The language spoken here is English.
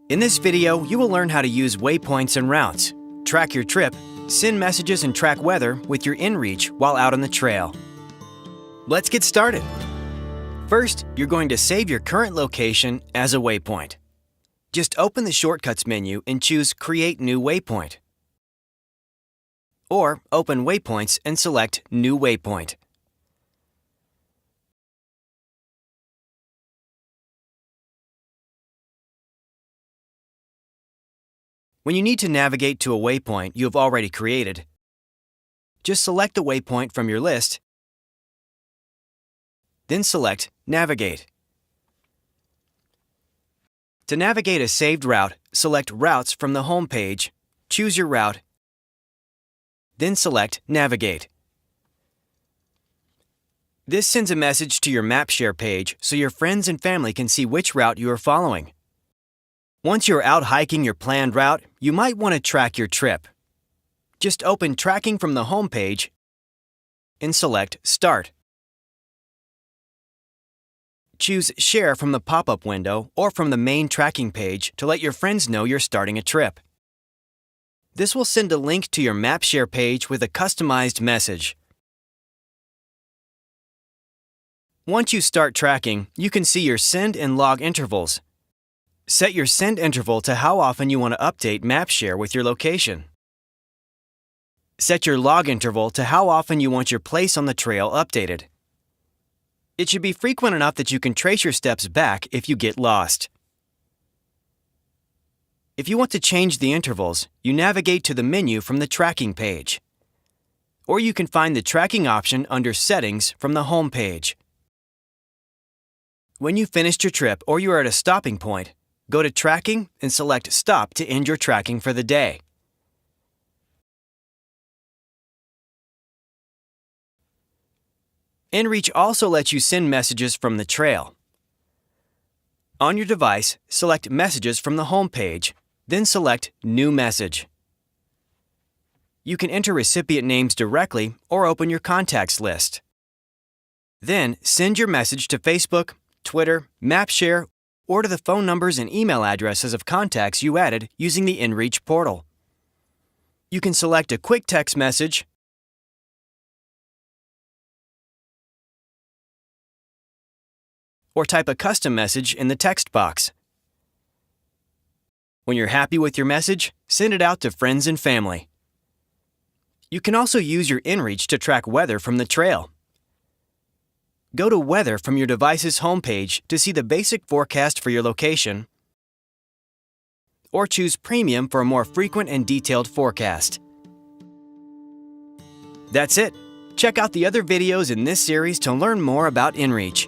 In this video, you will learn how to use waypoints and routes, track your trip, send messages and track weather with your inReach while out on the trail. Let's get started. First, you're going to save your current location as a waypoint. Just open the Shortcuts menu and choose Create New Waypoint. Or open Waypoints and select New Waypoint. When you need to navigate to a waypoint you have already created, just select the waypoint from your list, then select Navigate. To navigate a saved route, select Routes from the home page, choose your route, then select Navigate. This sends a message to your MapShare page so your friends and family can see which route you are following. Once you're out hiking your planned route, you might want to track your trip. Just open Tracking from the home page and select Start. Choose Share from the pop-up window or from the main tracking page to let your friends know you're starting a trip. This will send a link to your MapShare page with a customized message. Once you start tracking, you can see your send and log intervals. Set your send interval to how often you want to update MapShare with your location. Set your log interval to how often you want your place on the trail updated. It should be frequent enough that you can trace your steps back if you get lost. If you want to change the intervals, you navigate to the menu from the tracking page. Or you can find the tracking option under Settings from the home page. When you've finished your trip or you are at a stopping point, go to Tracking and select Stop to end your tracking for the day. inReach also lets you send messages from the trail. On your device, select Messages from the home page, then select New Message. You can enter recipient names directly or open your contacts list. Then, send your message to Facebook, Twitter, MapShare, or to the phone numbers and email addresses of contacts you added using the inReach portal. You can select a quick text message or type a custom message in the text box. When you're happy with your message, send it out to friends and family. You can also use your inReach to track weather from the trail. Go to Weather from your device's homepage to see the basic forecast for your location, or choose Premium for a more frequent and detailed forecast. That's it. Check out the other videos in this series to learn more about inReach.